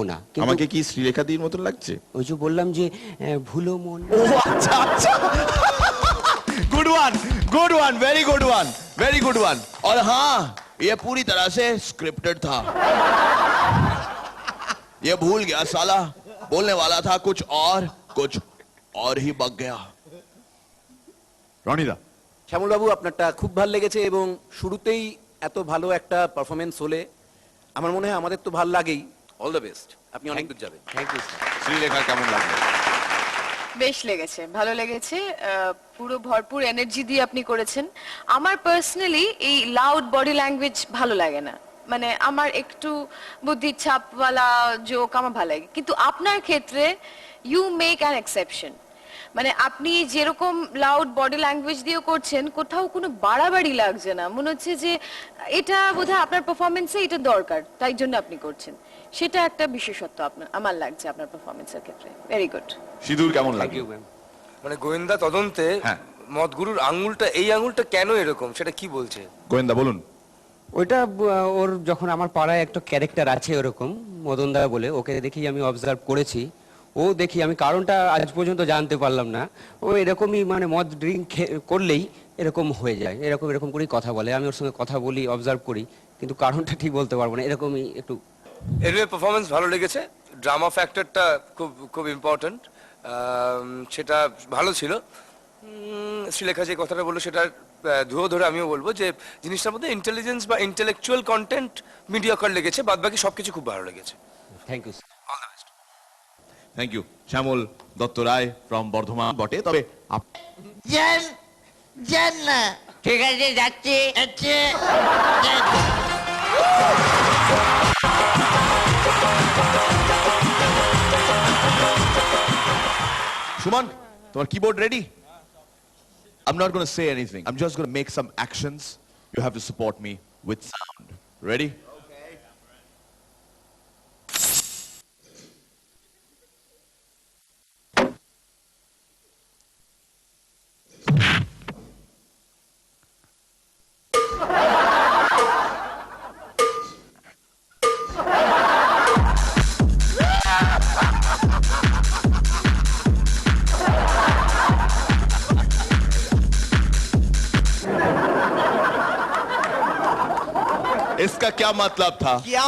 না, আমাকে কি শ্রীলেখা দির মতন লাগছে? ওই যে বললাম যে ভুলো মন। ও আচ্ছা আচ্ছা, good one, good one, very good one, very good one. और हाँ, ये पूरी तरह से स्क्रिप्टेड था। ये भूल गया साला, बोलने वाला था कुछ और ही बक गया। রনিদা, শ্যামল বাবু, আপনারটা খুব ভালো লেগেছে এবং শুরুতেই এত ভালো একটা পারফরমেন্স হলে আমার মনে হয় আমাদের তো ভালো লাগেই। অল দ্য বেস্ট, আপনি অনেক দূর যাবেন। Thank you sir. শ্রীলেখা কেমন লাগলো? বেশ লেগেছে, ভালো লেগেছে। পুরো ভরপুর এনার্জি দিয়ে আপনি করেছেন। আমার পার্সোনালি এই লাউড বডি ল্যাঙ্গুয়েজ ভালো লাগে না, মানে আমার একটু বুদ্ধির ছাপওয়ালা জোক আমার ভালো লাগে, কিন্তু আপনার ক্ষেত্রে ইউ মেক অ্যান এক্সেপশন। মানে আপনি যেরকম লাউড বডি ল্যাঙ্গুয়েজ দিয়ে করছেন, কোথাও কোনো বাড়াবাড়ি লাগছে না, মনে হচ্ছে যে এটা বোধহয় আপনার পারফরমেন্সে এটা দরকার, তাই জন্য আপনি করছেন। সেটা একটা বিশেষত্ব আপনার, আমার লাগছে আপনার পারফরমেন্সের ক্ষেত্রে। Very good. সিঁদুর কেমন থ্যাংক লাগলো? You ma'am. মানে গোয়েন্দা তদন্তে হ্যাঁ। মদগুরুর আঙুলটা, এই আঙুলটা কেন এরকম, সেটা কি বলছে? গোয়েন্দা বলুন। ওইটা ওর যখন আমার পাড়ায় একটা ক্যারেক্টার আছে ওরকম মদনদা বলে, ওকে দেখি আমি অবজার্ভ করেছি। ও দেখি আমি কারণটা আজ পর্যন্ত জানতে পারলাম না। ও এরকমই মানে মদ ড্রিঙ্ক করলেই এরকম হয়ে যায়, এরকম এরকম করেই কথা বলে। আমি ওর সঙ্গে কথা বলি, অবজার্ভ করি, কিন্তু কারণটা ঠিক বলতে পারবো না, এরকমই একটু। এর পারফরমেন্স ভালো লেগেছে, ড্রামা ফ্যাক্টরটা খুব খুব ইম্পর্ট্যান্ট, সেটা ভালো ছিল। শ্রীলেখা যে কথাটা বললো সেটা ধুয়ো ধরে আমিও বলবো যে জিনিসটার মধ্যে ইন্টেলিজেন্স বা ইন্টেলেকচুয়াল কন্টেন্ট মিডিয়াকার লেগেছে, বাদ বাকি সবকিছু খুব ভালো লেগেছে। Thank you sir. All the best. Thank you. Shyamal Dutta Roy from Bardhaman বটে, তবে যান যান না, ঠিক আছে যাচ্ছি। সুমন, তোমার keyboard ready? I'm not going to say anything. I'm just going to make some actions. You have to support me with sound. Ready? इसका क्या मतलब था? क्या